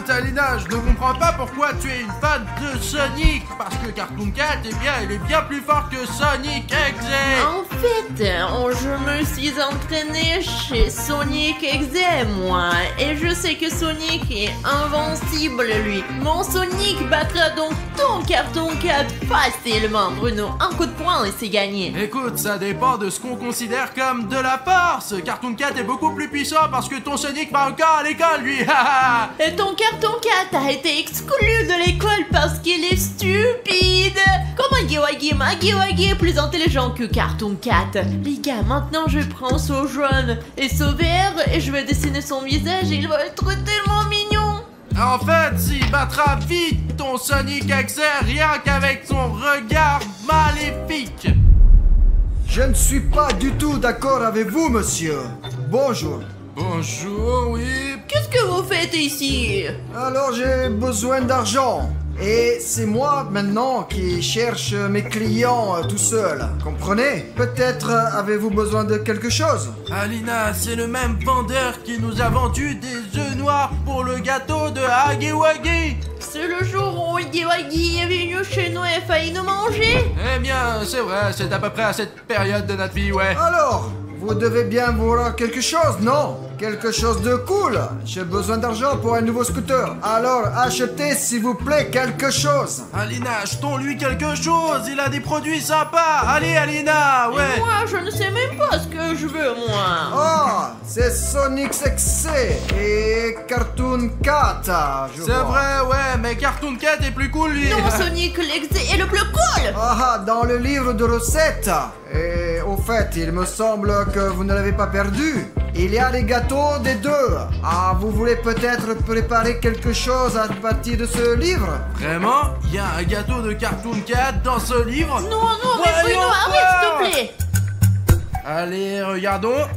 Écoute Alina, je ne comprends pas pourquoi tu es une fan de Sonic. Parce que Cartoon Cat, eh bien, il est bien plus fort que Sonic XZ. En fait, je me suis entraîné chez Sonic XZ, moi. Et je sais que Sonic est invincible, lui. Mon Sonic battra donc ton Cartoon Cat facilement, Bruno. Un coup de poing et c'est gagné. Écoute, ça dépend de ce qu'on considère comme de la force. Cartoon Cat est beaucoup plus puissant parce que ton Sonic va encore à l'école, lui. Et ton Cartoon Cat a été exclu de l'école parce qu'il est stupide. Comme Huggy est plus intelligent que Cartoon Cat. Les gars, maintenant je prends ce jaune et ce vert et je vais dessiner son visage et il va être tellement mignon. En fait, il battra vite ton Sonic XZ rien qu'avec son regard maléfique. Je ne suis pas du tout d'accord avec vous, monsieur. Bonjour. Bonjour, oui. Qu'est-ce que vous faites ici? Alors j'ai besoin d'argent. Et c'est moi maintenant qui cherche mes clients tout seul. Comprenez? Peut-être avez-vous besoin de quelque chose? Alina, c'est le même vendeur qui nous a vendu des œufs noirs pour le gâteau de Huggy Wuggy. C'est le jour où Huggy est venu chez nous et a failli nous manger. Eh bien, c'est vrai, c'est à peu près à cette période de notre vie, ouais. Alors, vous devez bien vouloir quelque chose, non? Quelque chose de cool. J'ai besoin d'argent pour un nouveau scooter. Alors, achetez s'il vous plaît quelque chose. Alina, achetons-lui quelque chose, il a des produits sympas. Allez, Alina, ouais. Et moi, je ne sais même pas ce que je veux, moi. Oh, c'est Sonic XC et Cartoon Cat. C'est vrai, ouais, mais Cartoon Cat est plus cool, lui. Non, Sonic l'ex est le plus cool. Ah, dans le livre de recettes. Et au fait, il me semble que vous ne l'avez pas perdu. Il y a les gâteaux des deux. Ah, vous voulez peut-être préparer quelque chose à partir de ce livre? Vraiment? Il y a un gâteau de Cartoon Cat dans ce livre? Non, mais Bruno, arrête, s'il te plaît. Allez, regardons.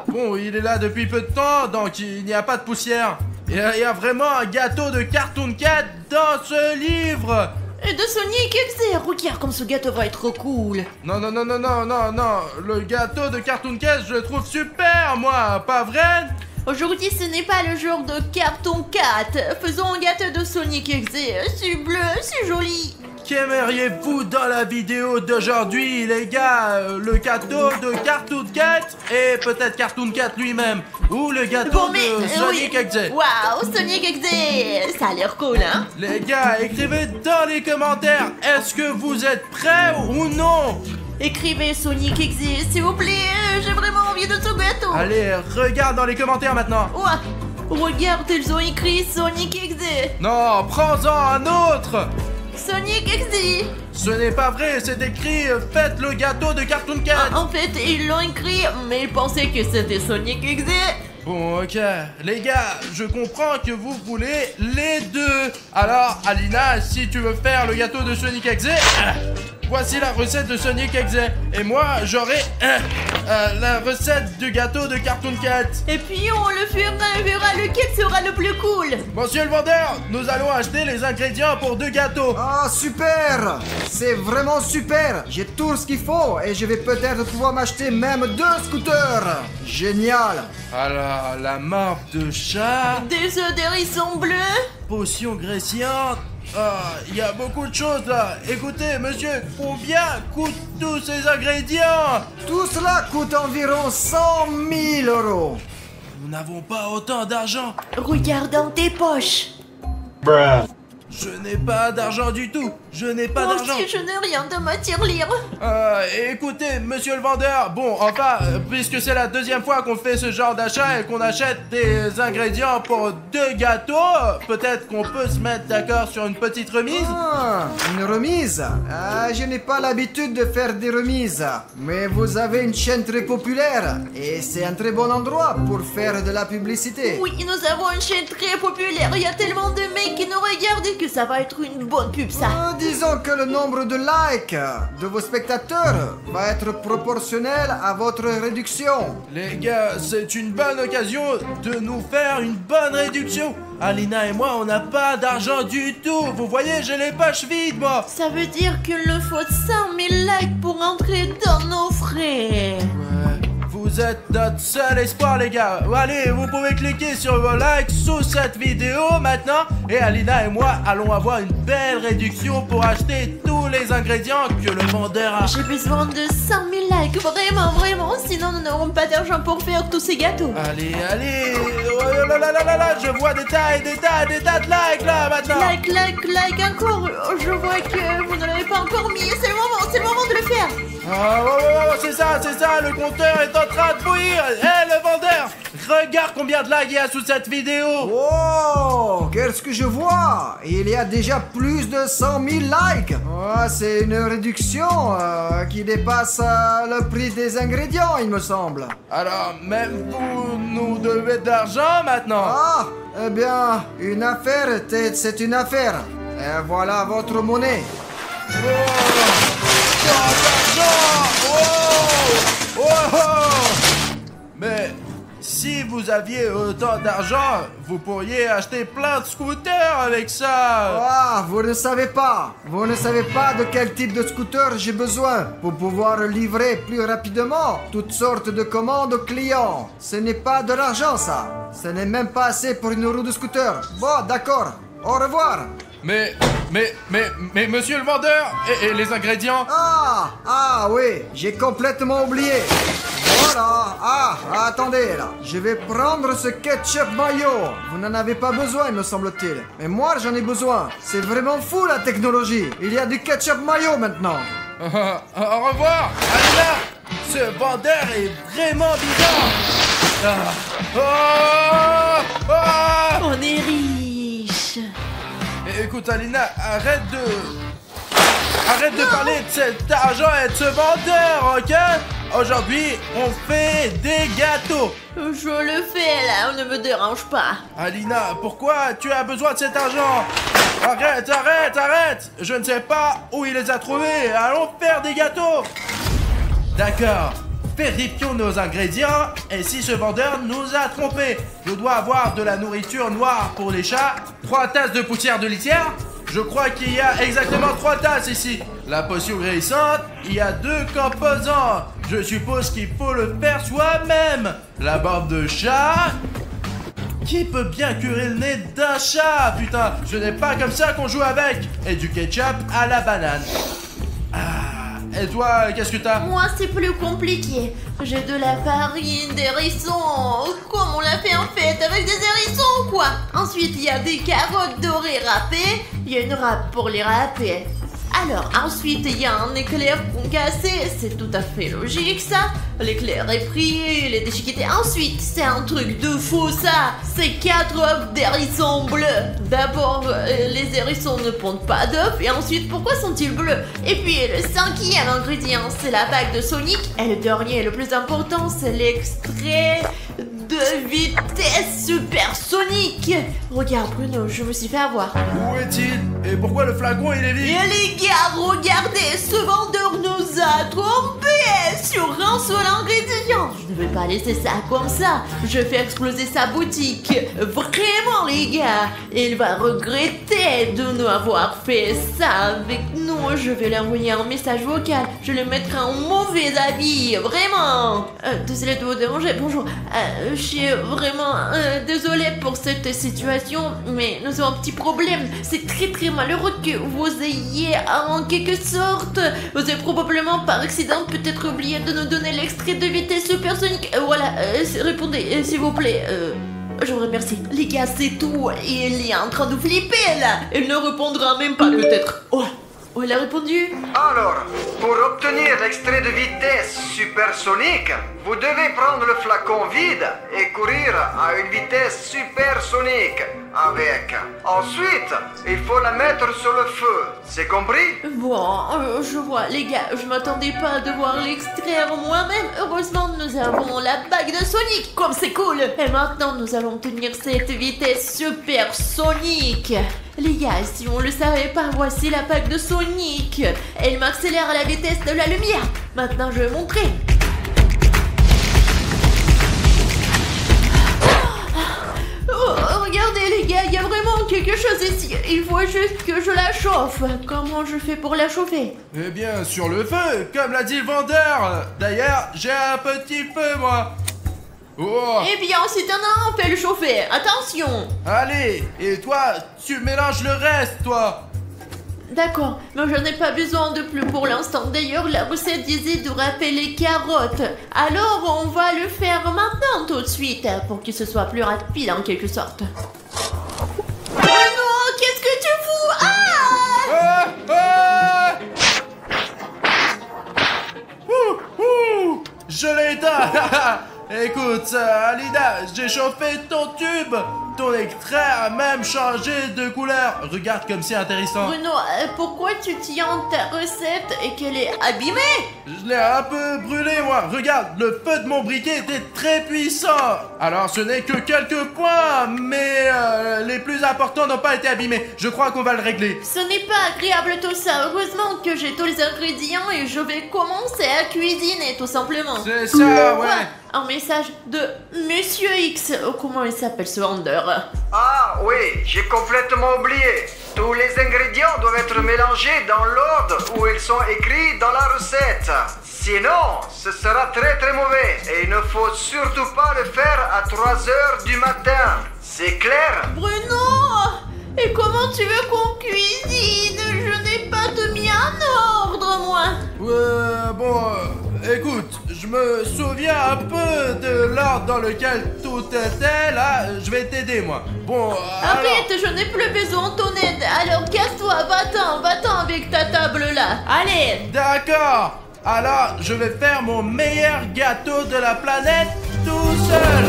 Bon, il est là depuis peu de temps, donc il n'y a pas de poussière. Il y a vraiment un gâteau de Cartoon Cat dans ce livre. Et de Sonic XZ, regarde comme ce gâteau va être cool. Non, le gâteau de Cartoon Cat, je le trouve super, moi, pas vrai? Aujourd'hui, ce n'est pas le jour de Cartoon Cat. Faisons un gâteau de Sonic XZ. C'est bleu, c'est joli. Qu'aimeriez-vous dans la vidéo d'aujourd'hui, les gars? Le gâteau de Cartoon Cat et peut-être Cartoon Cat lui-même. Ou le gâteau de Sonic XZ. Waouh, Sonic XZ, ça a l'air cool, hein? Les gars, écrivez dans les commentaires, est-ce que vous êtes prêts ou non? Écrivez Sonic XZ, s'il vous plaît, j'ai vraiment envie de ce gâteau. Allez, regarde dans les commentaires maintenant. Ouah, regarde, ils ont écrit Sonic XZ. Non, prends-en un autre. Sonic XZ. Ce n'est pas vrai, c'est écrit faites le gâteau de Cartoon Cat. En fait, ils l'ont écrit, mais ils pensaient que c'était Sonic XZ. Bon, ok. Les gars, je comprends que vous voulez les deux. Alors, Alina, si tu veux faire le gâteau de Sonic XZ, voici la recette de Sonic XZ. Et moi, j'aurai la recette du gâteau de Cartoon Cat. Et puis, on le fera et verra lequel sera le plus cool. Monsieur le vendeur, nous allons acheter les ingrédients pour 2 gâteaux. Ah, super! C'est vraiment super! J'ai tout ce qu'il faut et je vais peut-être pouvoir m'acheter même 2 scooters! Génial! Alors, la marque de chat, Des œufs d'hérisson bleus. potion graissante. Il y a beaucoup de choses là. Écoutez, monsieur, combien coûtent tous ces ingrédients? Tout cela coûte environ 100 000 euros. Nous n'avons pas autant d'argent. Regarde dans tes poches. Je n'ai pas d'argent du tout. Je n'ai pas Moi d'argent. aussi, je n'ai rien de ma tirelire. Écoutez, monsieur le vendeur, bon, enfin, puisque c'est la deuxième fois qu'on fait ce genre d'achat et qu'on achète des ingrédients pour 2 gâteaux, peut-être qu'on peut se mettre d'accord sur une petite remise. Ah, une remise? Ah, je n'ai pas l'habitude de faire des remises. Mais vous avez une chaîne très populaire et c'est un très bon endroit pour faire de la publicité. Oui, nous avons une chaîne très populaire. Il y a tellement de mecs qui nous regardent que ça va être une bonne pub, ça. Disons que le nombre de likes de vos spectateurs va être proportionnel à votre réduction. Les gars, c'est une bonne occasion de nous faire une bonne réduction. Alina et moi, on n'a pas d'argent du tout. Vous voyez, j'ai les poches vides, moi. Ça veut dire qu'il nous faut 100 000 likes pour entrer dans nos frais. Ouais, vous Vous êtes notre seul espoir, les gars. Allez, vous pouvez cliquer sur vos likes sous cette vidéo maintenant. Et Alina et moi allons avoir une belle réduction pour acheter tous les ingrédients que le vendeur a. J'ai besoin de 100 000 likes, vraiment, vraiment, sinon nous n'aurons pas d'argent pour faire tous ces gâteaux. Allez, allez. Oh là là là là là, je vois des tas et des tas et des tas de likes là maintenant. Like encore. Je vois que vous ne l'avez pas encore mis. C'est le moment de le faire. Oh, c'est ça, le compteur est en train de bouillir. Hé, le vendeur, regarde combien de likes il y a sous cette vidéo. Oh, qu'est-ce que je vois? Il y a déjà plus de 100 000 likes. Oh, c'est une réduction qui dépasse le prix des ingrédients, il me semble. Alors, même vous nous devez de l'argent maintenant. Ah, eh bien, une affaire, c'est une affaire. Et voilà votre monnaie. Oh, oh, oh. Mais si vous aviez autant d'argent, vous pourriez acheter plein de scooters avec ça. Ah, vous ne savez pas. Vous ne savez pas de quel type de scooter j'ai besoin pour pouvoir livrer plus rapidement toutes sortes de commandes aux clients. Ce n'est pas de l'argent, ça. Ce n'est même pas assez pour une roue de scooter. Bon, d'accord. Au revoir. Mais monsieur le vendeur, et les ingrédients? Ah oui, j'ai complètement oublié. Voilà. Attendez là. Je vais prendre ce ketchup mayo. Vous n'en avez pas besoin, me semble-t-il. Mais moi, j'en ai besoin. C'est vraiment fou la technologie. Il y a du ketchup mayo maintenant. Au revoir, Alina. Ce vendeur est vraiment bizarre. On est riche. Écoute Alina, arrête de parler de cet argent et de ce vendeur, ok? Aujourd'hui, on fait des gâteaux. Je le fais là, ne me dérange pas. Alina, pourquoi tu as besoin de cet argent? Arrête. Je ne sais pas où il les a trouvés. Allons faire des gâteaux. D'accord. Vérifions nos ingrédients et si ce vendeur nous a trompés. Je dois avoir de la nourriture noire pour les chats, 3 tasses de poussière de litière. Je crois qu'il y a exactement 3 tasses ici. La potion guérissante, il y a 2 composants. Je suppose qu'il faut le faire soi-même. La barbe de chat. Qui peut bien curer le nez d'un chat? Putain, ce n'est pas comme ça qu'on joue avec. Et du ketchup à la banane. Et toi, qu'est-ce que t'as? Moi, c'est plus compliqué. J'ai de la farine, des hérissons. Comme on l'a fait en fait, avec des hérissons, quoi. Ensuite, il y a des carottes dorées râpées. Il y a une râpe pour les râper. Alors, ensuite, il y a un éclair concassé. C'est tout à fait logique, ça. L'éclair est pris, il est déchiqueté. Ensuite, c'est un truc de fou, ça. C'est 4 œufs d'hérissons bleus. D'abord, les hérissons ne pondent pas d'œufs. Et ensuite, pourquoi sont-ils bleus? Et puis, le 5e ingrédient, c'est la bague de Sonic. Et le dernier, le plus important, c'est l'extrait de vitesse supersonique. Regarde, Bruno, je me suis fait avoir. Où est-il? Et pourquoi le flacon il est vide? Et les gars, regardez, ce vendeur nous a trompés sur un seul ingrédient. Je ne vais pas laisser ça comme ça. Je fais exploser sa boutique. Vraiment, les gars. Il va regretter de nous avoir fait ça avec nous. Je vais lui envoyer un message vocal. Je le mettrai en mauvais avis. Vraiment. Désolé de vous déranger. Bonjour. Je suis vraiment désolée pour cette situation, mais nous avons un petit problème. C'est très très malheureux que vous ayez en quelque sorte, vous avez probablement par accident peut-être oublié de nous donner l'extrait de vitesse supersonique. Voilà, répondez s'il vous plaît. Je vous remercie. Les gars, c'est tout. Il est en train de flipper là. Il ne répondra même pas peut-être. Oh, il a répondu. Alors, pour obtenir l'extrait de vitesse supersonique, vous devez prendre le flacon vide et courir à une vitesse supersonique avec. Ensuite, il faut la mettre sur le feu. C'est compris? Bon, je vois. Les gars, je m'attendais pas à devoir l'extraire moi-même. Heureusement, nous avons la bague de Sonic. Comme c'est cool. Et maintenant, nous allons obtenir cette vitesse supersonique. Les gars, si on le savait pas, voici la bague de Sonic. Elle m'accélère à la vitesse de la lumière. Maintenant, je vais montrer. Oh, regardez les gars, il y a vraiment quelque chose ici. il faut juste que je la chauffe. Comment je fais pour la chauffer? Eh bien, sur le feu, comme l'a dit le vendeur. D'ailleurs, j'ai un petit feu, moi. Oh. Eh bien, si t'en as un, fais-le chauffer. Attention. Allez, et toi, tu mélanges le reste, toi. D'accord, mais je n'ai pas besoin de plus pour l'instant. D'ailleurs, la recette disait de râper les carottes. Alors, on va le faire maintenant, tout de suite, pour que ce soit plus rapide, en quelque sorte. Oh non, qu'est-ce que tu fous? Ah! Ah, ah. Je l'ai éteint. Écoute, Alina, j'ai chauffé ton tube. Ton extrait a même changé de couleur. Regarde comme c'est intéressant. Bruno, pourquoi tu tiens ta recette et qu'elle est abîmée? Je l'ai un peu brûlé, moi. Regarde, le feu de mon briquet était très puissant. Alors, ce n'est que quelques points, mais les plus importants n'ont pas été abîmés. Je crois qu'on va le régler. Ce n'est pas agréable tout ça. Heureusement que j'ai tous les ingrédients et je vais commencer à cuisiner, tout simplement. C'est ça, ouais. Un message de Monsieur X. Oh, comment il s'appelle ce vendeur? Ah oui, j'ai complètement oublié. Tous les ingrédients doivent être mélangés dans l'ordre où ils sont écrits dans la recette. Sinon, ce sera très très mauvais. Et il ne faut surtout pas le faire à 3 heures du matin. C'est clair? Bruno! Et comment tu veux qu'on cuisine? Je n'ai pas tout mis en ordre, moi. Bon, écoute, je me souviens un peu de l'ordre dans lequel tout était, là, je vais t'aider, moi. Bon, Arrête, je n'ai plus besoin de ton aide. Alors casse-toi, va-t'en avec ta table là. Allez. D'accord. Alors, je vais faire mon meilleur gâteau de la planète tout seul.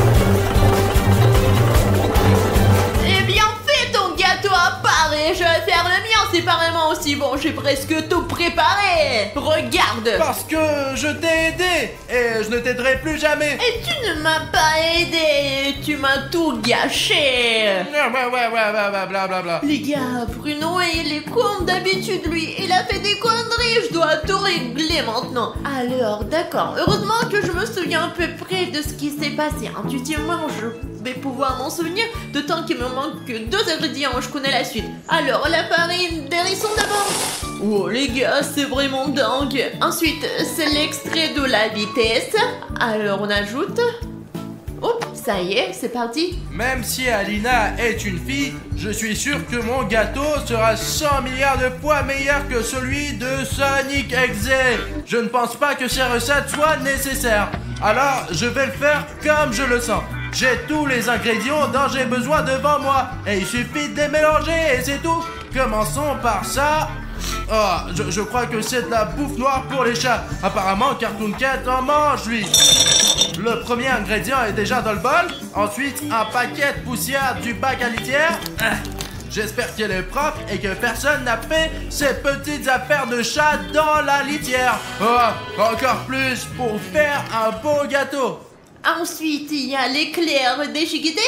Eh bien, fais ton gâteau à part et je vais faire le mien séparément aussi. Bon, j'ai presque tout préparé. Regarde. Parce que je t'ai aidé et je ne t'aiderai plus jamais. Et tu ne m'as pas aidé. Tu m'as tout gâché. Ouais, blablabla. Les gars, Bruno, il est comme d'habitude, lui. Il a fait des conneries. Je dois tout régler maintenant. Alors, d'accord. Heureusement que je me souviens à peu près de ce qui s'est passé. Intuitivement, je vais pouvoir m'en souvenir. D'autant qu'il me manque que 2 ingrédients. Je connais la suite. Alors, la farine d'hérisson d'abord. Oh, les gars, c'est vraiment dingue. Ensuite, c'est l'extrait de la vitesse. Alors, on ajoute... Hop, ça y est, c'est parti. Même si Alina est une fille, je suis sûr que mon gâteau sera 100 milliards de fois meilleur que celui de Sonic Exe. Je ne pense pas que ces recettes soient nécessaires. Alors, je vais le faire comme je le sens. J'ai tous les ingrédients dont j'ai besoin devant moi. Et il suffit de les mélanger et c'est tout. Commençons par ça. Oh, je crois que c'est de la bouffe noire pour les chats. Apparemment, Cartoon Cat en mange, lui. Le premier ingrédient est déjà dans le bol. Ensuite, un paquet de poussière du bac à litière. J'espère qu'elle est propre et que personne n'a fait ces petites affaires de chat dans la litière. Oh, encore plus pour faire un beau gâteau. Ensuite, il y a l'éclair déchiqueté.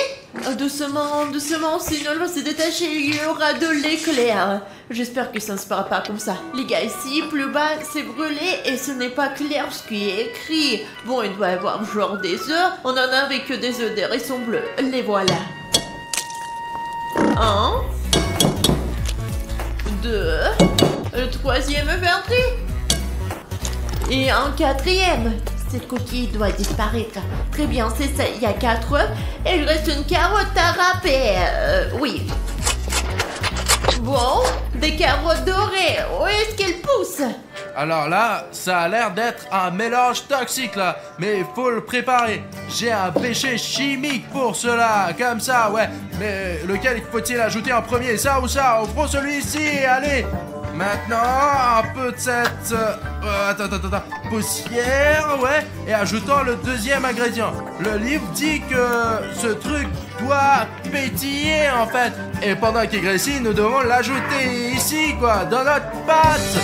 Doucement, doucement, sinon elle va se détacher, il y aura de l'éclair. J'espère que ça ne se fera pas comme ça. Les gars, ici, plus bas, c'est brûlé et ce n'est pas clair ce qui est écrit. Bon, il doit y avoir genre des œufs. On en avait que des œufs d'hérisson bleu. Les voilà. 1, 2, le 3e vertu. Et un 4e. Cette coquille doit disparaître. Très bien, c'est ça. Il y a 4 œufs. Et il reste une carotte à râper. Oui. Bon, des carottes dorées. Où est-ce qu'elles poussent? Alors là, ça a l'air d'être un mélange toxique là, mais il faut le préparer. J'ai un péché chimique pour cela, comme ça, ouais. Mais lequel faut-il ajouter en premier, ça ou ça? On prend celui-ci, allez. Maintenant, un peu de cette poussière, ouais, et ajoutons le 2e ingrédient. Le livre dit que ce truc doit pétiller en fait. Et pendant qu'il grésille, nous devons l'ajouter ici, quoi, dans notre pâte.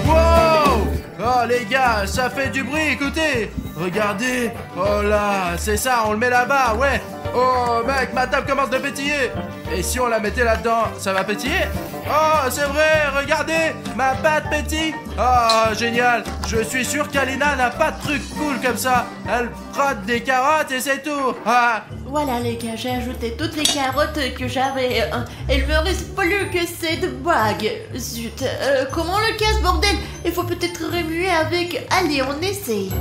Wow! Oh les gars, ça fait du bruit, écoutez. Regardez. Oh là, c'est ça, on le met là-bas, ouais. Oh mec, ma table commence de pétiller. Et si on la mettait là-dedans, ça va pétiller? Oh, c'est vrai, regardez, ma pâte pétille. Oh, génial. Je suis sûr qu'Alina n'a pas de truc cool comme ça. Elle frotte des carottes et c'est tout. Ah. Voilà les gars, j'ai ajouté toutes les carottes que j'avais. Il me reste plus que cette bague. Zut, comment on le casse, bordel? Il faut peut-être remuer avec... Allez, on essaye.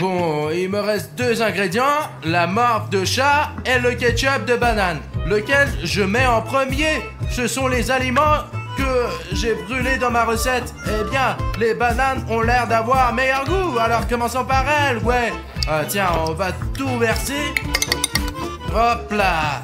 Bon, il me reste 2 ingrédients, la morve de chat et le ketchup de banane. Lequel je mets en premier? Ce sont les aliments que j'ai brûlés dans ma recette. Eh bien, les bananes ont l'air d'avoir meilleur goût, alors commençons par elles, ouais. Ah, tiens, on va tout verser. Hop là.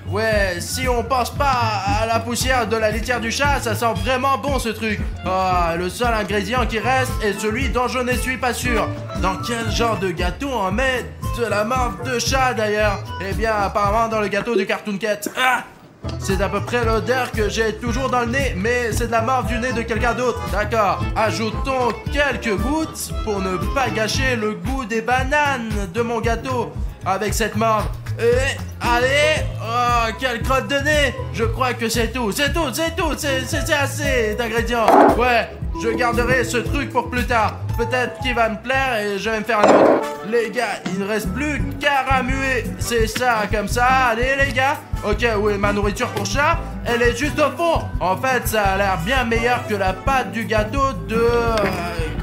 Ouais, si on pense pas à la poussière de la litière du chat, ça sent vraiment bon ce truc. Ah, le seul ingrédient qui reste est celui dont je ne suis pas sûr. Dans quel genre de gâteau on met de la morve de chat d'ailleurs? Eh bien, apparemment dans le gâteau du Cartoon Cat. Ah! C'est à peu près l'odeur que j'ai toujours dans le nez, mais c'est de la morve du nez de quelqu'un d'autre. D'accord. Ajoutons quelques gouttes pour ne pas gâcher le goût des bananes de mon gâteau avec cette morve. Et allez, oh, quelle crotte de nez. Je crois que c'est tout, c'est assez d'ingrédients. Ouais, je garderai ce truc pour plus tard. Peut-être qu'il va me plaire et je vais me faire un autre. Les gars, il ne reste plus qu'à ramuer. C'est ça, comme ça, allez les gars. Ok, où est ma nourriture pour chat? Elle est juste au fond. En fait, ça a l'air bien meilleur que la pâte du gâteau de...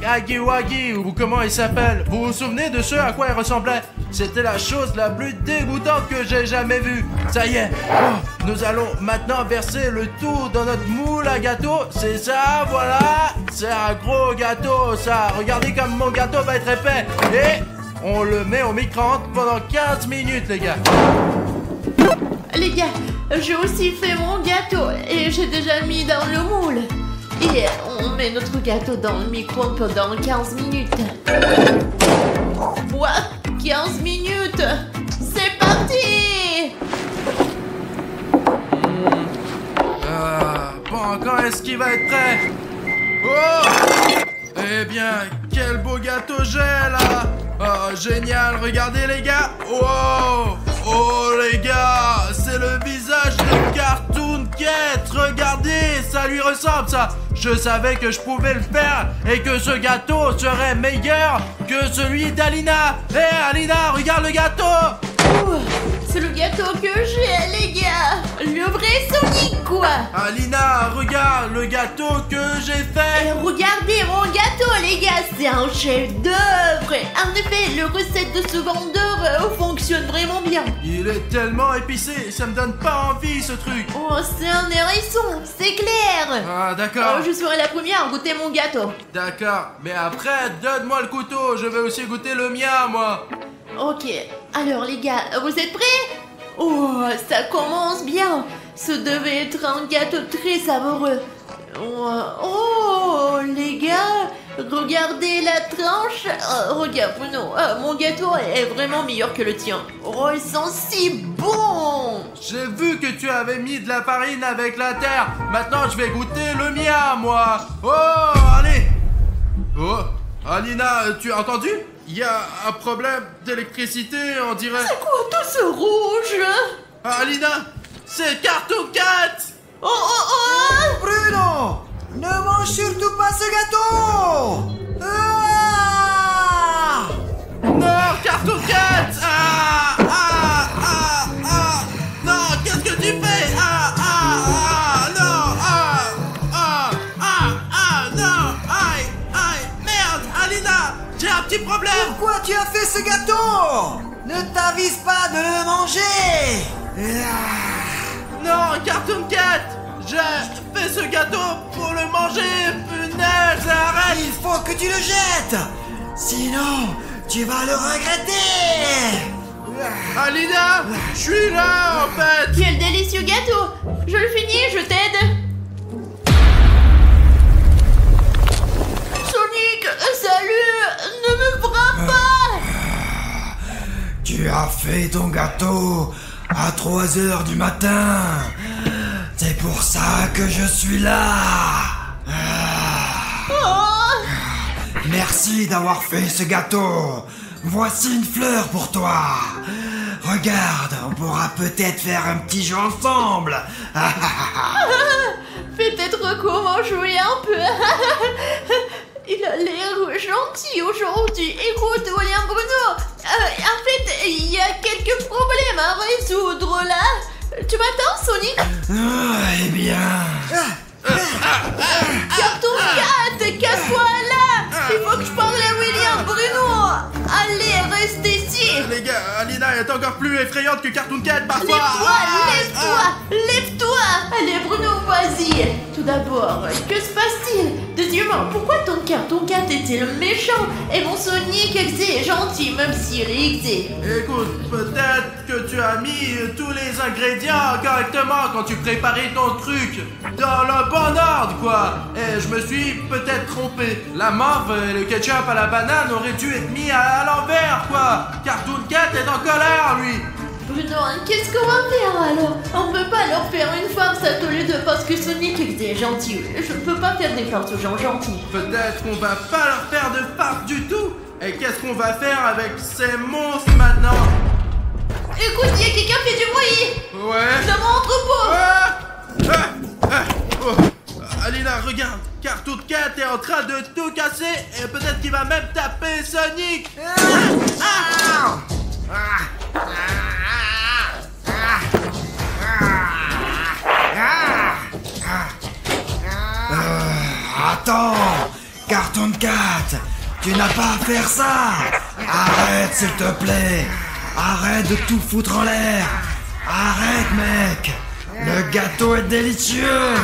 Agiwagi, ou comment il s'appelle. Vous vous souvenez de ce à quoi il ressemblait? C'était la chose la plus dégoûtante que j'ai jamais vue. Ça y est, oh, nous allons maintenant verser le tout dans notre moule à gâteau. C'est ça, voilà. C'est un gros gâteau, ça. Regardez comme mon gâteau va être épais. Et on le met au micro-ondes pendant 15 minutes, les gars. Les gars, j'ai aussi fait mon gâteau et j'ai déjà mis dans le moule. Et on met notre gâteau dans le micro-ondes pendant 15 minutes. Quoi? 15 minutes? C'est parti! Bon, quand est-ce qu'il va être prêt? Oh! Eh bien, quel beau gâteau j'ai là! Oh, génial, regardez les gars! Oh! Oh les gars! C'est le visage de Cartoon Cat! Regardez, ça lui ressemble ça! Je savais que je pouvais le faire et que ce gâteau serait meilleur que celui d'Alina! Hé Alina, regarde le gâteau! C'est le gâteau que j'ai, les gars! Le vrai Sonic, quoi! Alina, regarde le gâteau que j'ai fait! Et regardez mon gâteau, les gars! C'est un chef-d'œuvre! En effet, le recette de ce vendeur fonctionne vraiment bien! Il est tellement épicé, ça me donne pas envie ce truc! Oh, c'est un hérisson, c'est clair! Ah, d'accord! Je serai la première à goûter mon gâteau! D'accord, mais après, donne-moi le couteau, je vais aussi goûter le mien, moi! Ok, alors les gars, vous êtes prêts? Oh, ça commence bien. Ce devait être un gâteau très savoureux. Oh, les gars, regardez la tranche. Regarde, Bruno, mon gâteau est vraiment meilleur que le tien. Oh, il sent si bon. J'ai vu que tu avais mis de la farine avec la terre. Maintenant, je vais goûter le mien, moi. Oh, allez. Oh, Alina, tu as entendu? Il y a un problème d'électricité, on dirait. C'est quoi tout ce rouge? Alina, c'est Cartoon Cat. Oh. Bruno, ne mange surtout pas ce gâteau. Ah! Non, Cartoon Cat. Non, qu'est-ce que tu fais? Non, aïe, merde, Alina, j'ai un petit problème. Pourquoi tu as fait ce gâteau? Ne t'avise pas de le manger. Non, Cartoon Cat, j'ai fait ce gâteau pour le manger. Punaise, arrête. Il faut que tu le jettes. Sinon, tu vas le regretter. Alina, je suis là en fait. Quel délicieux gâteau. Je le finis, je t'aide. Sonic, salut. Ne me frappe pas. Tu as fait ton gâteau à 3 heures du matin. C'est pour ça que je suis là. Oh. Merci d'avoir fait ce gâteau. Voici une fleur pour toi. Regarde, on pourra peut-être faire un petit jeu ensemble. Peut-être qu'on va jouer un peu. Il a l'air gentil aujourd'hui. Écoute, William Bruno, en fait, il y a quelques problèmes à résoudre là. Tu m'attends, Sonic? Eh bien... Carton 4, casse-toi là. Il faut que je parle à William Bruno. Allez, reste ici. Les gars, Alina est encore plus effrayante que Cartoon Cat parfois. Lève-toi, lève-toi. Allez, Bruno, vas-y. Tout d'abord, que se passe-t-il? Deuxièmement, pourquoi ton Carton 4 est-il méchant et mon Sonic est gentil, même s'il est exé? Écoute, peut-être que tu as mis tous les ingrédients correctement quand tu préparais ton truc dans le bon ordre, quoi. Et je me suis peut-être trompé. La mauve et le ketchup à la banane auraient dû être mis à l'envers, quoi. Cartoon Cat est en colère, lui. Bruno, qu'est-ce qu'on va faire alors? On peut pas leur faire une farce à tous les deux parce que Sonic est gentil. Je peux pas faire des farces aux gens gentils. Peut-être qu'on va pas leur faire de farce du tout. Et qu'est-ce qu'on va faire avec ces monstres maintenant? Écoute, il y a quelqu'un qui fait du bruit. Ouais. Dans mon entrepôt. Alina, regarde. Cartoon Cat est en train de tout casser et peut-être qu'il va même taper Sonic. Attends, Cartoon Cat, tu n'as pas à faire ça. Arrête, s'il te plaît. Arrête de tout foutre en l'air. Arrête, mec. Le gâteau est délicieux.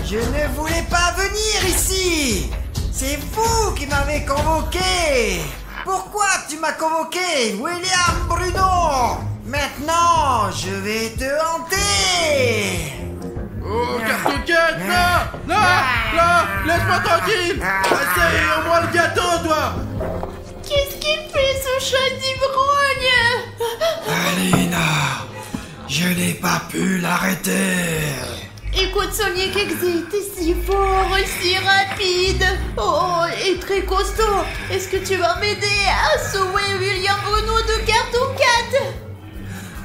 Je ne voulais pas venir ici. C'est vous qui m'avez convoqué. Pourquoi tu m'as convoqué, William Bruno? Maintenant, je vais te hanter. Oh, Cartoon Cat, non, laisse-moi tranquille. Essaye au moins le gâteau, toi. Qu'est-ce qu'il fait ce chat d'ivrogne? Alina, je n'ai pas pu l'arrêter. Écoute, Sonic Exé, t'es si fort et si rapide. Oh, et très costaud. Est-ce que tu vas m'aider à sauver William Bruno de Cartoon Cat?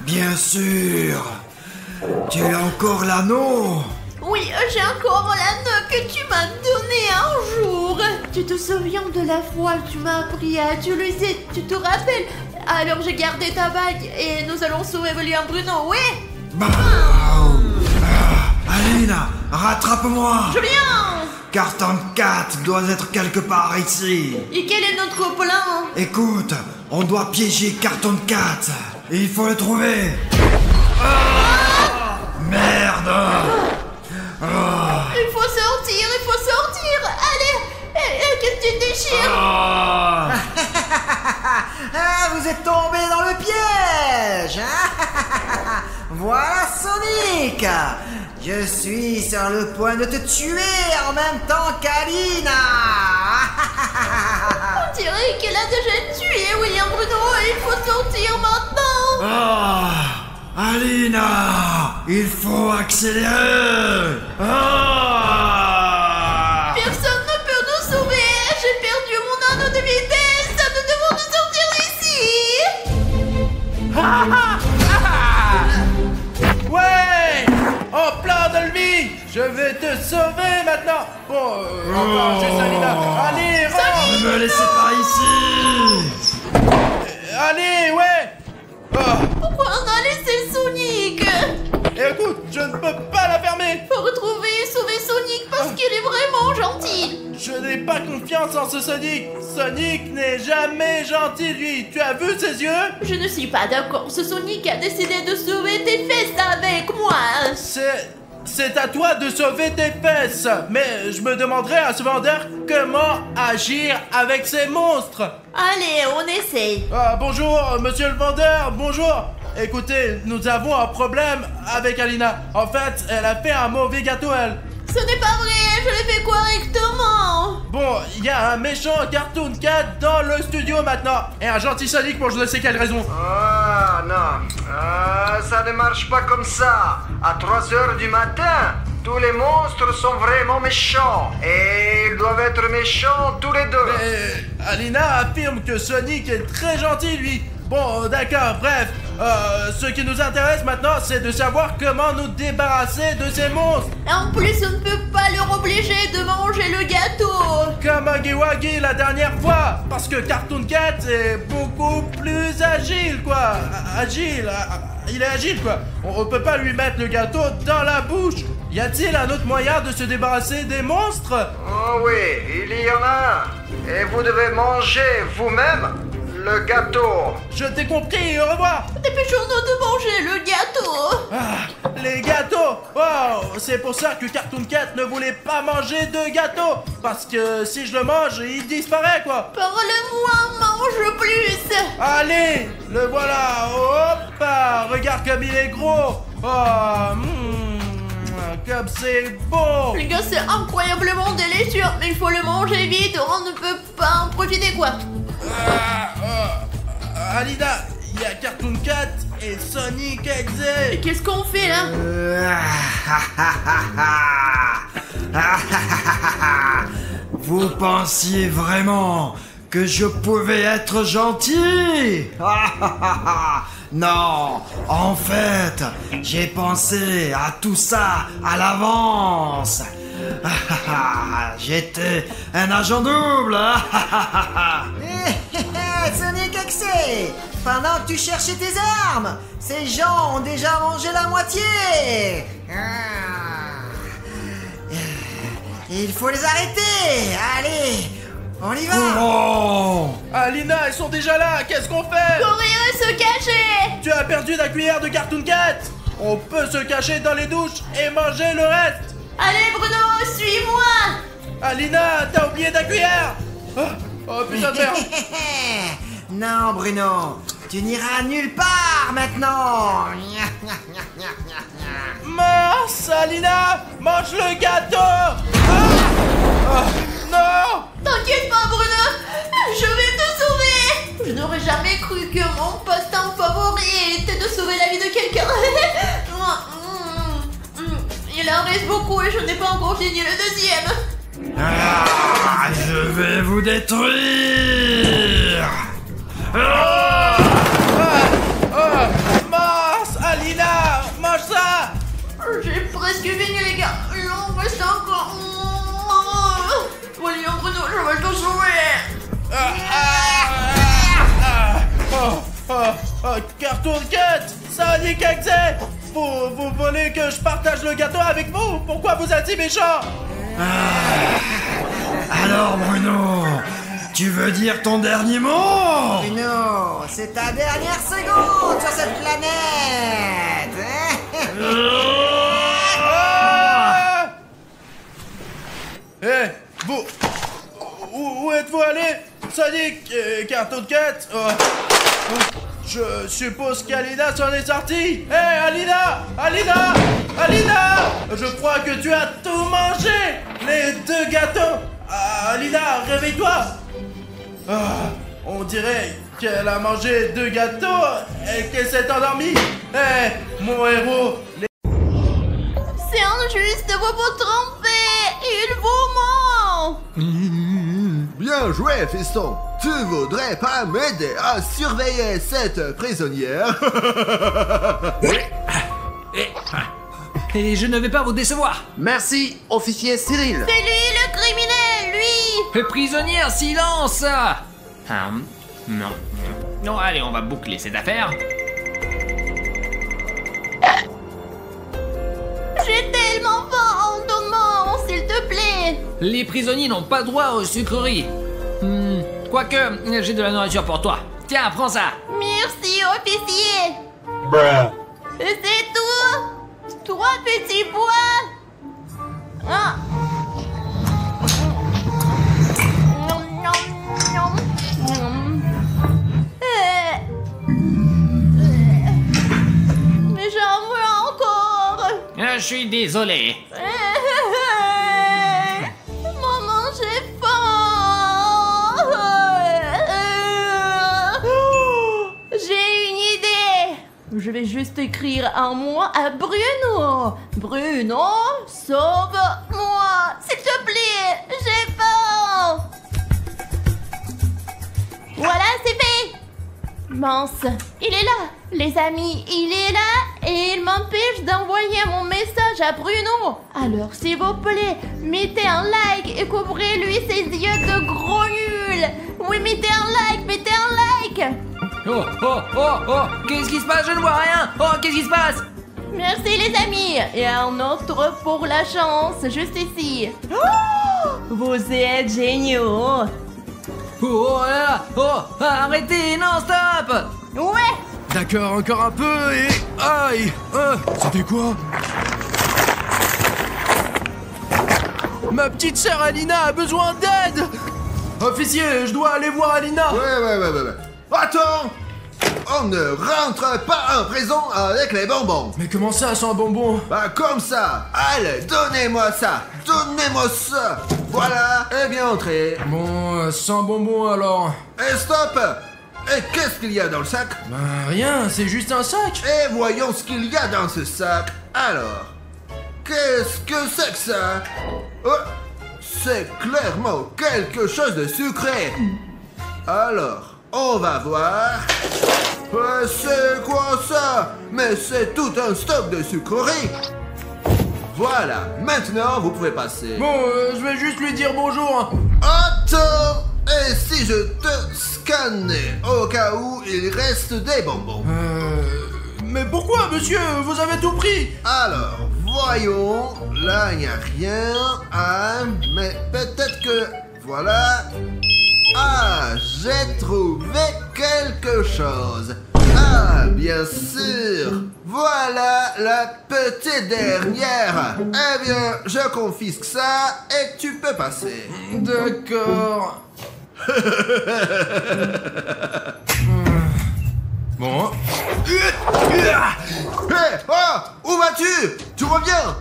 Bien sûr. Tu as encore l'anneau? Oui, j'ai encore l'anneau que tu m'as donné un jour. Tu te souviens de la fois où tu m'as appris à utiliser, tu te rappelles? Alors j'ai gardé ta bague et nous allons sauver William Bruno, oui? Alina, rattrape-moi. Je viens. Carton 4 doit être quelque part ici. Et quel est notre plan? Écoute, on doit piéger Carton 4. Il faut le trouver. Merde. Il faut sortir, il faut sortir. Allez, qu'est-ce que tu déchires? Vous êtes tombé dans le piège. Voilà Sonic. Je suis sur le point de te tuer en même temps qu'Alina. On dirait qu'elle a déjà tué William Bruno et il faut sortir maintenant. Alina, il faut accélérer. Personne ne peut nous sauver. J'ai perdu mon anneau de vitesse. Nous devons nous sortir d'ici. Ouais, en plein d'ennemi. Je vais te sauver maintenant. Bon, encore juste Alina. Allez, rentre. Ne me laissez pas ici. Allez, ouais. Pourquoi on a laissé Sonic? Écoute, je ne peux pas la fermer. Faut retrouver et sauver Sonic parce qu'il est vraiment gentil. Je n'ai pas confiance en ce Sonic. Sonic n'est jamais gentil, lui. Tu as vu ses yeux? Je ne suis pas d'accord. Ce Sonic a décidé de sauver tes fesses avec moi. C'est à toi de sauver tes fesses. Mais je me demanderais à ce vendeur comment agir avec ces monstres. Allez, on essaye. Bonjour, monsieur le vendeur, bonjour. Écoutez, nous avons un problème avec Alina. En fait, elle a fait un mauvais gâteau, elle. Ce n'est pas vrai, je l'ai fait correctement. Bon, il y a un méchant Cartoon Cat dans le studio maintenant. Et un gentil Sonic pour je ne sais quelle raison. Ah non, ça ne marche pas comme ça. À 3h du matin, tous les monstres sont vraiment méchants. Et ils doivent être méchants tous les deux. Mais Alina affirme que Sonic est très gentil, lui. Bon, d'accord, bref. Ce qui nous intéresse maintenant, c'est de savoir comment nous débarrasser de ces monstres. En plus, on ne peut pas leur obliger de manger le gâteau. Comme Huggy Wuggy la dernière fois. Parce que Cartoon Cat est beaucoup plus agile, quoi. Agile. Il est agile, quoi. On peut pas lui mettre le gâteau dans la bouche. Y a-t-il un autre moyen de se débarrasser des monstres? Oh oui, il y en a un. Et vous devez manger vous-même le gâteau. Je t'ai compris, au revoir. Dépêchons-nous de manger le gâteau. Ah, les gâteaux. Oh, c'est pour ça que Cartoon Cat ne voulait pas manger de gâteau. Parce que si je le mange, il disparaît, quoi. Parle-moi, mange plus. Allez, le voilà. Hop, regarde comme il est gros. Oh, comme c'est bon. Les gars, c'est incroyablement délicieux, mais il faut le manger vite, on ne peut pas en profiter, quoi. Alina, il y a Cartoon Cat et Sonic Exe. Et qu'est-ce qu'on fait là? Vous pensiez vraiment que je pouvais être gentil? Non, en fait, j'ai pensé à tout ça à l'avance. J'étais un agent double. Sonic Exe, pendant que tu cherchais tes armes, ces gens ont déjà mangé la moitié. Il faut les arrêter. Allez, on y va. Oh. Alina, ils sont déjà là. Qu'est-ce qu'on fait? Courir et se cacher. Tu as perdu ta cuillère de Cartoon Cat. On peut se cacher dans les douches et manger le reste. Allez Bruno, suis-moi. Alina, t'as oublié ta cuillère. Oh putain de merde. Non Bruno, tu n'iras nulle part maintenant. Mince, Alina, mange le gâteau. Non. T'inquiète pas Bruno, je vais te sauver. Je n'aurais jamais cru que mon passe-temps favori était de sauver la vie de quelqu'un. Il en reste beaucoup et je n'ai pas encore fini le deuxième. Je vais vous détruire. Mince, Alina, mange ça. J'ai presque fini les gars, il en reste encore. Voyons Bruno, je vais te sauver. Cartoon Cat, Sonic Exe, vous voulez que je partage le gâteau avec vous? Pourquoi vous êtes si méchant? Alors Bruno, tu veux dire ton dernier mot? Bruno, c'est ta dernière seconde sur cette planète. Vous... Où êtes-vous allé? Sonic et Cartoon Cat? Je suppose qu'Alina s'en est sortie. Alina! Alina! Alina! Je crois que tu as tout mangé! Les deux gâteaux! Alina, réveille-toi! On dirait qu'elle a mangé 2 gâteaux et qu'elle s'est endormie. Mon héros! C'est injuste, vous vous trompez. Il vous ment. Bien joué, fiston. Tu voudrais pas m'aider à surveiller cette prisonnière? Et je ne vais pas vous décevoir. Merci, officier Cyril. C'est lui le criminel, lui. Prisonnière, silence. Non. Non, allez, on va boucler cette affaire. J'ai tellement faim, donne-moi, s'il te plaît. Les prisonniers n'ont pas droit aux sucreries. Quoique, j'ai de la nourriture pour toi. Tiens, prends ça. Merci, officier. C'est tout. 3 petits pois. Mais j'en veux encore. Je suis désolé. Maman, j'ai faim. je vais juste écrire un mot à Bruno. Bruno, sauve-moi, s'il te plaît, j'ai faim. Voilà, c'est fait. Mince, il est là, les amis, il est là et il m'empêche d'envoyer mon message à Bruno. Alors s'il vous plaît, mettez un like et couvrez-lui ses yeux de gros nuls. Oui, mettez un like, mettez un like. Oh, oh, oh, oh, qu'est-ce qui se passe? Je ne vois rien. Oh, qu'est-ce qui se passe? Merci les amis. Et un autre pour la chance, juste ici. Oh, vous êtes géniaux. Oh là là. Oh, arrêtez, non, stop. Ouais. D'accord, encore un peu et... Aïe. C'était quoi? Ma petite sœur Alina a besoin d'aide. Officier, je dois aller voir Alina. Ouais. Attends! On ne rentre pas en prison avec les bonbons. Mais comment ça, sans bonbon? Bah comme ça. Allez, donnez-moi ça. Donnez-moi ça. Voilà. Et bien entrez. Bon, sans bonbon alors. Et stop. Et qu'est-ce qu'il y a dans le sac? Bah rien, c'est juste un sac. Et voyons ce qu'il y a dans ce sac. Alors, qu'est-ce que c'est que ça? Oh, c'est clairement quelque chose de sucré. Alors, on va voir. C'est quoi ça? Mais c'est tout un stock de sucreries. Voilà, maintenant vous pouvez passer. Bon, je vais juste lui dire bonjour. Attends! Et si je te scannais au cas où il reste des bonbons? Mais pourquoi, monsieur? Vous avez tout pris. Alors, voyons. Là, il n'y a rien. Ah, mais peut-être que... Voilà. Ah, j'ai trouvé quelque chose. Ah, bien sûr. Voilà la petite dernière. Eh bien, je confisque ça et tu peux passer. D'accord. Bon. Hé, oh, où vas-tu? Tu reviens?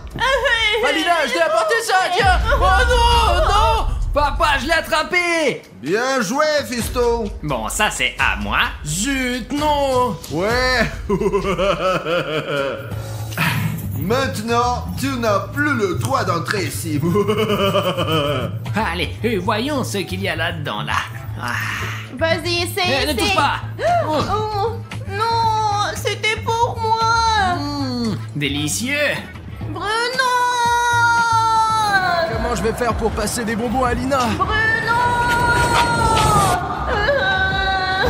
Alina, je t'ai apporté ça, tiens. Oh non, non. Papa, je l'ai attrapé. Bien joué, fiston. Bon, ça c'est à moi. Zut, non. Ouais. Maintenant, tu n'as plus le droit d'entrer ici. Allez, voyons ce qu'il y a là-dedans, là. Ah. Vas-y, essaye. Ne touche pas. Oh, non, c'était pour moi. Délicieux. Bruno. Comment je vais faire pour passer des bonbons à Alina? Bruno.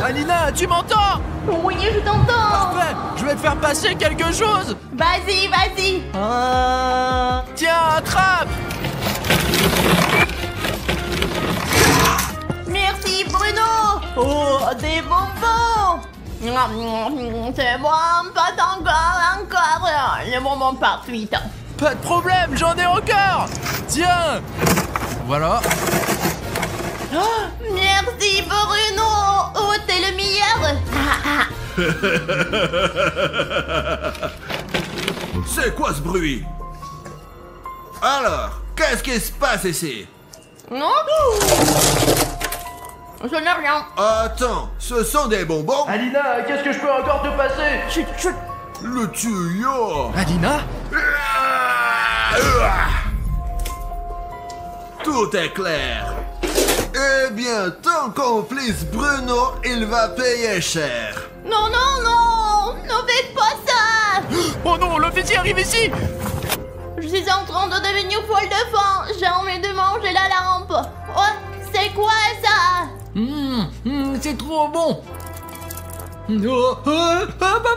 Alina, tu m'entends? Oui, je t'entends. Parfait, je vais te faire passer quelque chose. Vas-y, vas-y. Tiens, attrape. Merci, Bruno. Oh, des bonbons. C'est bon, pas encore. Les bonbons par suite. Pas de problème, j'en ai encore. Tiens. Voilà. Oh, merci, Bruno. Oh, t'es le meilleur. C'est quoi ce bruit? Alors, qu'est-ce qui se passe ici? Non. Je n'ai rien. Attends, ce sont des bonbons? Alina, qu'est-ce que je peux encore te passer? Chut, chut. Le tuyau. Alina? Tout est clair. Eh bien, ton complice Bruno, il va payer cher. Non, non, non. Ne faites pas ça. Oh non, l'officier arrive ici. Je suis en train de devenir folle de faim. J'ai envie de manger la lampe. Oh, c'est quoi ça? C'est trop bon. Oh, papa.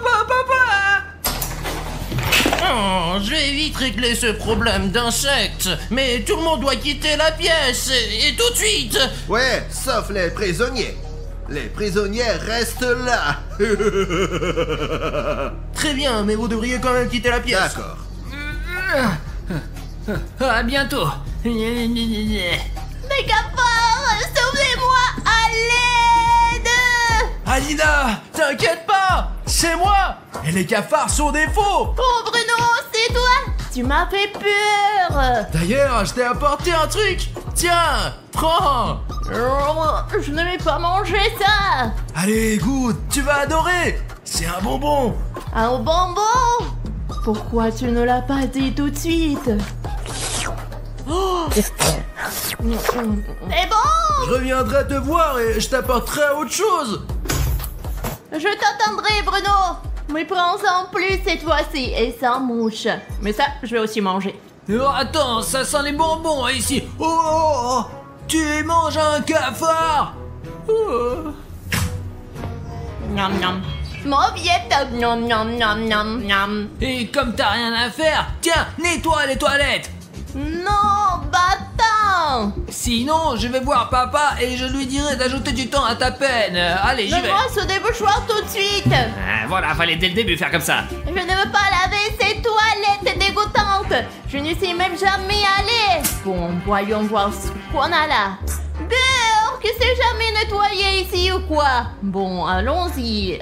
Oh, je vais vite régler ce problème d'insectes. Mais tout le monde doit quitter la pièce. Et tout de suite. Ouais, sauf les prisonniers. Les prisonniers restent là. Très bien, mais vous devriez quand même quitter la pièce. D'accord. À bientôt. Des cafards, sauvez-moi, à l'aide. Alina, t'inquiète pas. C'est moi. Et les cafards sont des faux. Oh Bruno, c'est toi. Tu m'as fait peur. D'ailleurs, je t'ai apporté un truc. Tiens, prends. Oh, je ne vais pas manger ça. Allez, goûte, tu vas adorer. C'est un bonbon. Un bonbon? Pourquoi tu ne l'as pas dit tout de suite? Oh. C'est bon! Je reviendrai te voir et je t'apporterai autre chose. Je t'attendrai, Bruno! Mais prends-en plus cette fois-ci et sans mouche. Mais ça, je vais aussi manger. Oh, attends, ça sent les bonbons ici. Oh, tu manges un cafard. Oh. Miam miam. Mauviette, miam miam miam miam miam. Et comme t'as rien à faire, tiens, nettoie les toilettes. Non, bâtard! Sinon, je vais voir papa et je lui dirai d'ajouter du temps à ta peine. Allez, j'y vais. Donne-moi ce débouchoir tout de suite! Voilà, fallait dès le début faire comme ça. Je ne veux pas laver ces toilettes dégoûtantes! Je ne sais même jamais aller! Bon, voyons voir ce qu'on a là. Dehors, que c'est jamais nettoyé ici ou quoi? Bon, allons-y.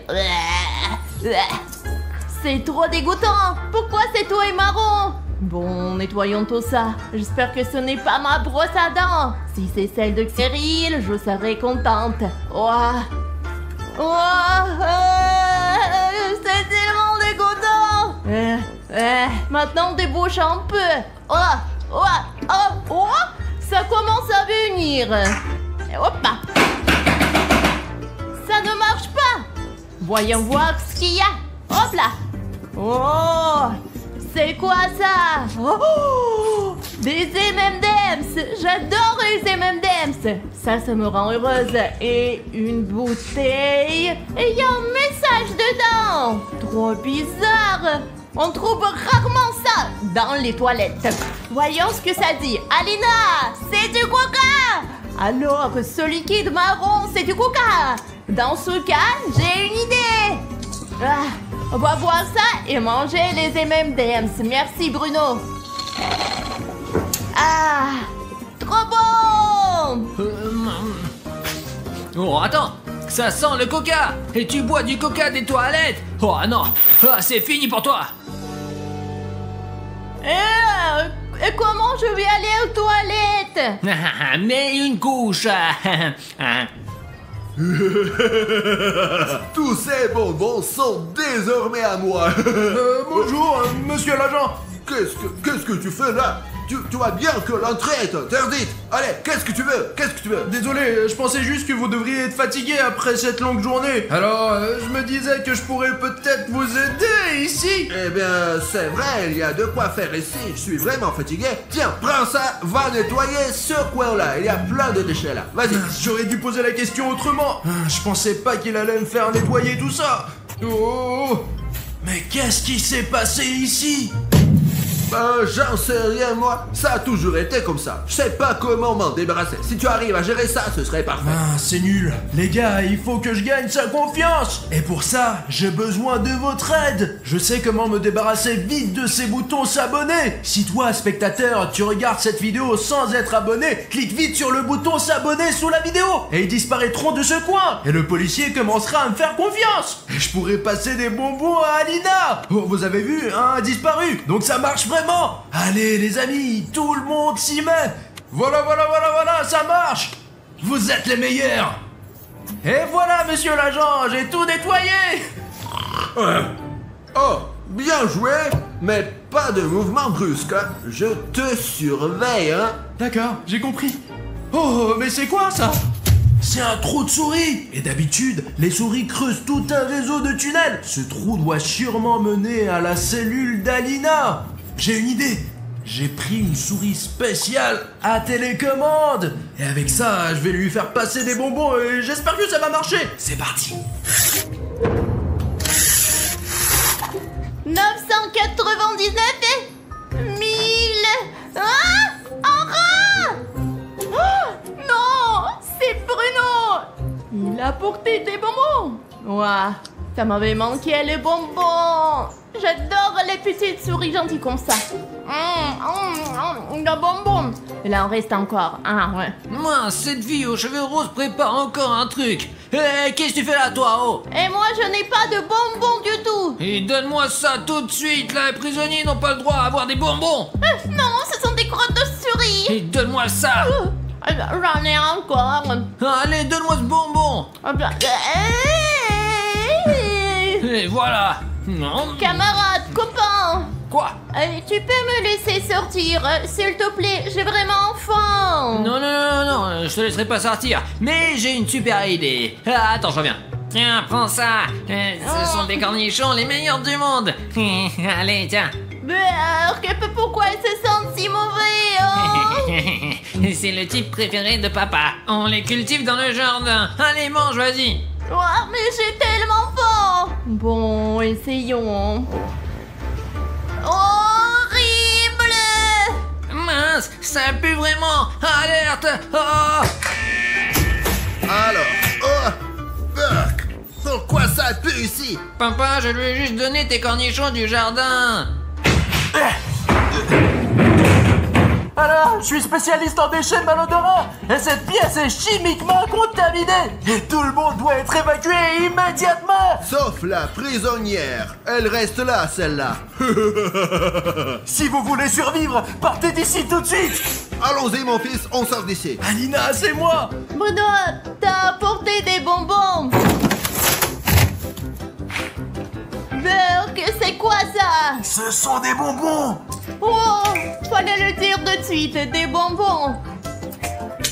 C'est trop dégoûtant! Pourquoi cette eau est marron? Bon, nettoyons tout ça. J'espère que ce n'est pas ma brosse à dents. Si c'est celle de Cyril, je serai contente. Ouah. Ouah. C'est tellement dégoûtant. Maintenant, débouche un peu. Ça commence à venir. Hop là. Ça ne marche pas. Voyons voir ce qu'il y a. Hop là. Oh. C'est quoi ça? Oh, des M&M's. J'adore les M&M's. Ça me rend heureuse. Et une bouteille. Et il y a un message dedans. Trop bizarre. On trouve rarement ça dans les toilettes. Voyons ce que ça dit. Alina, c'est du coca. Alors, ce liquide marron, c'est du coca. Dans ce cas, j'ai une idée. On va boire ça et manger les M&M's. Merci Bruno. Trop bon. Oh, attends, ça sent le coca. Et tu bois du coca des toilettes. Oh non, c'est fini pour toi. Et comment je vais aller aux toilettes? Mets une couche. Tous ces bonbons sont désormais à moi. Bonjour, monsieur l'agent. Qu'est-ce que tu fais là? Tu vois bien que l'entrée est interdite. Allez, qu'est-ce que tu veux? Désolé, je pensais juste que vous devriez être fatigué après cette longue journée. Alors, je me disais que je pourrais peut-être vous aider ici. Eh bien, c'est vrai, il y a de quoi faire ici. Je suis vraiment fatigué. Tiens, prends ça, va nettoyer ce coin-là. Il y a plein de déchets là. Vas-y. J'aurais dû poser la question autrement. Je pensais pas qu'il allait me faire nettoyer tout ça. Oh, mais qu'est-ce qui s'est passé ici? J'en sais rien moi, ça a toujours été comme ça. Je sais pas comment m'en débarrasser. Si tu arrives à gérer ça, ce serait parfait. C'est nul. Les gars, il faut que je gagne sa confiance. Et pour ça, j'ai besoin de votre aide. Je sais comment me débarrasser vite de ces boutons s'abonner. Si toi, spectateur, tu regardes cette vidéo sans être abonné, clique vite sur le bouton s'abonner sous la vidéo. Et ils disparaîtront de ce coin. Et le policier commencera à me faire confiance. Et je pourrai passer des bonbons à Alina. Oh, vous avez vu, un a disparu. Donc ça marche vraiment. Allez les amis, tout le monde s'y met. Voilà, ça marche. Vous êtes les meilleurs. Et voilà, monsieur l'agent, j'ai tout nettoyé. Oh, bien joué, mais pas de mouvement brusque, hein. Je te surveille, hein. D'accord, j'ai compris. Oh, mais c'est quoi ça? C'est un trou de souris. Et d'habitude, les souris creusent tout un réseau de tunnels. Ce trou doit sûrement mener à la cellule d'Alina. J'ai une idée. J'ai pris une souris spéciale à télécommande. Et avec ça, je vais lui faire passer des bonbons et j'espère que ça va marcher. C'est parti. 999 et 1000. Un rat. Non, c'est Bruno. Il a porté des bonbons. Ouah, ça m'avait manqué les bonbons. J'adore les petites souris gentilles comme ça. Le bonbon. Et là, on reste encore. Ouais. Moi, cette fille aux cheveux roses prépare encore un truc. Qu'est-ce que tu fais là, toi, oh? Et moi, je n'ai pas de bonbons du tout. Et donne-moi ça tout de suite. Là, les prisonniers n'ont pas le droit à avoir des bonbons. Non, ce sont des crottes de souris. Et donne-moi ça. J'en ai encore. Allez, donne-moi ce bonbon. Et voilà. Non. Camarade, copain, Quoi? tu peux me laisser sortir, s'il te plaît, j'ai vraiment faim. Non, non, non, non, je te laisserai pas sortir. Mais j'ai une super idée. Ah, attends, je reviens. Tiens, prends ça. Ce sont des cornichons les meilleurs du monde. Allez, tiens. Pourquoi ils se sentent si mauvais, hein? C'est le type préféré de papa. On les cultive dans le jardin. Allez, mange, vas-y. Oh, mais j'ai tellement faim. Bon, essayons. Horrible! Mince, ça pue vraiment. Alerte. Oh. Alors, oh, fuck. Pourquoi ça pue ici? Papa, je lui ai juste donné tes cornichons du jardin. Alors, je suis spécialiste en déchets malodorants et cette pièce est chimiquement contaminée et tout le monde doit être évacué immédiatement. Sauf la prisonnière. Elle reste là, celle-là. Si vous voulez survivre, partez d'ici tout de suite. Allons-y, mon fils, on sort d'ici. Alina, c'est moi. Bruno, t'as apporté des bonbons. Burk, c'est quoi ça? Ce sont des bonbons. Oh, fallait le dire de suite, des bonbons.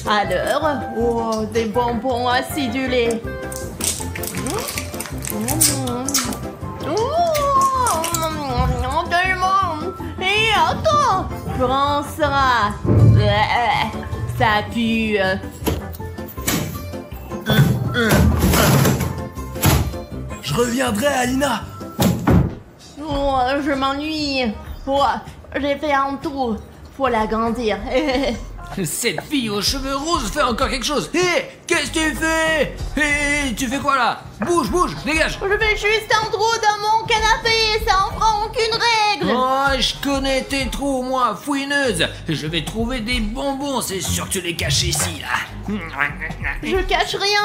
Alors, oh, des bonbons acidulés. Tellement. Et attends, prends ça. Ça pue. Je reviendrai, Alina. Oh, je m'ennuie. Oh, j'ai fait un tour. Faut l'agrandir. Cette fille aux cheveux roses fait encore quelque chose. Hé, qu'est-ce que tu fais? Hé, tu fais quoi là? Bouge, bouge, dégage. Je fais juste un trou dans mon canapé, ça en fera aucune règle. Oh, je connais tes trous, moi, fouineuse. Je vais trouver des bonbons, c'est sûr que tu les caches ici, là. Je cache rien.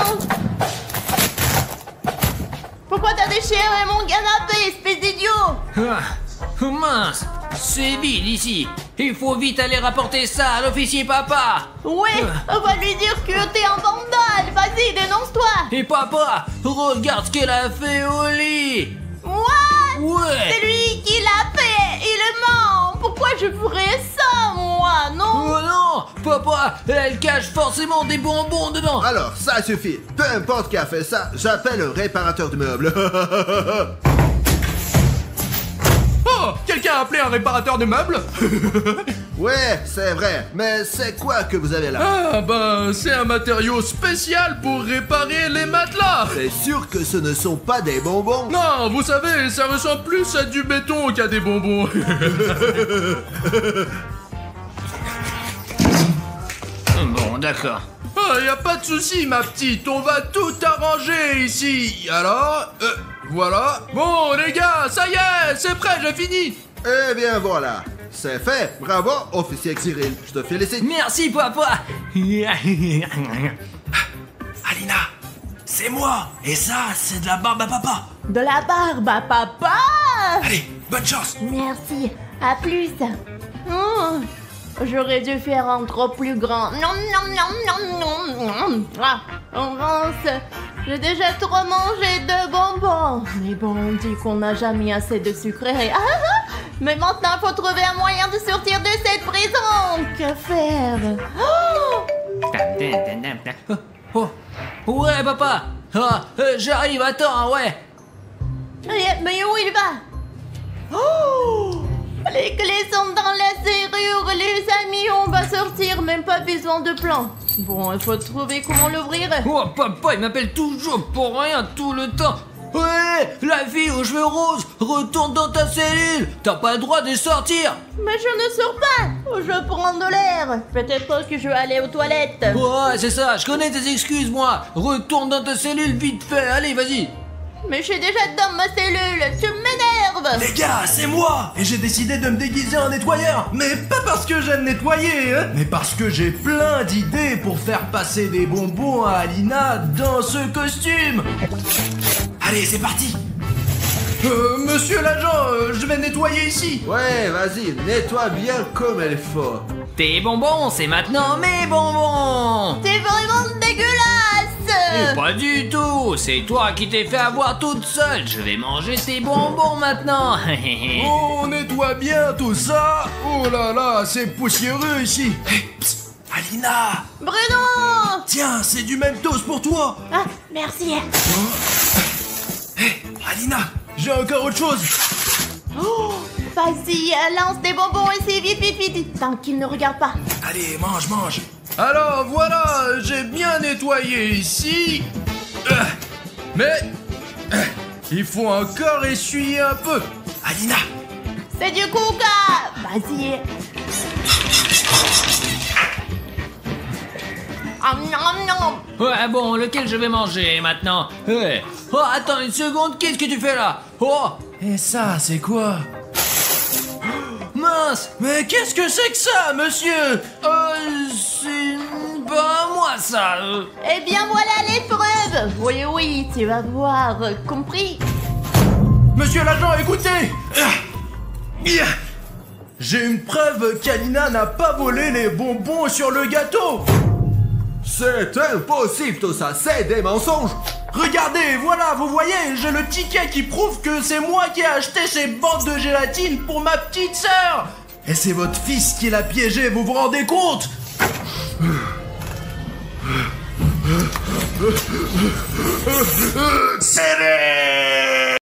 Pourquoi t'as déchiré mon canapé, espèce d'idiot? Ah, mince, c'est vide ici. Il faut vite aller rapporter ça à l'officier papa. Ouais, on va lui dire que t'es un vandale. Vas-y, dénonce-toi. Et papa, regarde ce qu'elle a fait au lit. What? Ouais. C'est lui qui l'a fait. Il ment. Pourquoi je ferais ça, moi? Non. Oh non, papa, elle cache forcément des bonbons dedans. Alors, ça suffit. Peu importe qui a fait ça, j'appelle un réparateur de meubles. Oh, quelqu'un a appelé un réparateur de meubles? Ouais, c'est vrai. Mais c'est quoi que vous avez là? Ah, bah, c'est un matériau spécial pour réparer les matelas. C'est sûr que ce ne sont pas des bonbons. Non, vous savez, ça ressemble plus à du béton qu'à des bonbons. Bon, d'accord. Ah, y a pas de souci, ma petite, on va tout arranger ici. Alors, voilà. Bon, les gars, ça y est, c'est prêt, j'ai fini. Eh bien voilà, c'est fait. Bravo, officier Cyril. Je te félicite. Merci, papa. Alina, c'est moi. Et ça, c'est de la barbe à papa. De la barbe à papa. Allez, bonne chance. Merci. À plus. Oh, j'aurais dû faire un trop plus grand. Non, non, non, non, non. Ah, mince. J'ai déjà trop mangé de bonbons. Mais bon, on dit qu'on n'a jamais assez de sucreries. Ah, ah, mais maintenant, il faut trouver un moyen de sortir de cette prison. Que faire? Oh, ouais, papa. Ah, j'arrive, attends, ouais. Mais où il va? Oh, les clés sont dans la serrure, les amis, on va sortir, même pas besoin de plan. Bon, il faut trouver comment l'ouvrir. Oh, papa, il m'appelle toujours pour rien tout le temps. Ouais, la fille aux cheveux roses, retourne dans ta cellule. T'as pas le droit de sortir. Mais je ne sors pas, je prends de l'air. Peut-être que je vais aller aux toilettes. Ouais, c'est ça, je connais tes excuses, moi. Retourne dans ta cellule vite fait, allez, vas-y. Mais je suis déjà dans ma cellule, tu m'énerves. Les gars, c'est moi. Et j'ai décidé de me déguiser en nettoyeur. Mais pas parce que j'aime nettoyer, hein, mais parce que j'ai plein d'idées pour faire passer des bonbons à Alina dans ce costume. Allez, c'est parti. Monsieur l'agent, je vais nettoyer ici. Ouais, vas-y, nettoie bien comme il faut. Tes bonbons, c'est maintenant mes bonbons. C'est vraiment dégueulasse. Et pas du tout. C'est toi qui t'es fait avoir toute seule. Je vais manger tes bonbons maintenant. On nettoie bien tout ça. Oh là là, c'est poussiéreux ici. Hey, psst, Alina, Bruno! tiens, c'est du Mentos pour toi. Ah, merci. Hey, Alina, j'ai encore autre chose. Oh, vas-y, lance des bonbons ici, vite, vite, vite. Tant qu'il ne regarde pas. Allez, mange, mange. Alors voilà, j'ai bien nettoyé ici. Mais il faut encore essuyer un peu. Alina, C'est du coca. Vas-y. Ouais, bon, lequel je vais manger maintenant? Oh, attends une seconde, qu'est-ce que tu fais là? Oh, et ça, c'est quoi? mince. Mais qu'est-ce que c'est que ça, monsieur? C'est pas moi ça. Eh bien, voilà les preuves. Oui, oui, tu vas voir. Compris? Monsieur l'agent, écoutez. J'ai une preuve qu'Alina n'a pas volé les bonbons sur le gâteau. C'est impossible tout ça, c'est des mensonges. Regardez, voilà, vous voyez, j'ai le ticket qui prouve que c'est moi qui ai acheté ces bandes de gélatine pour ma petite sœur. Et c'est votre fils qui l'a piégé, vous vous rendez compte? Serré!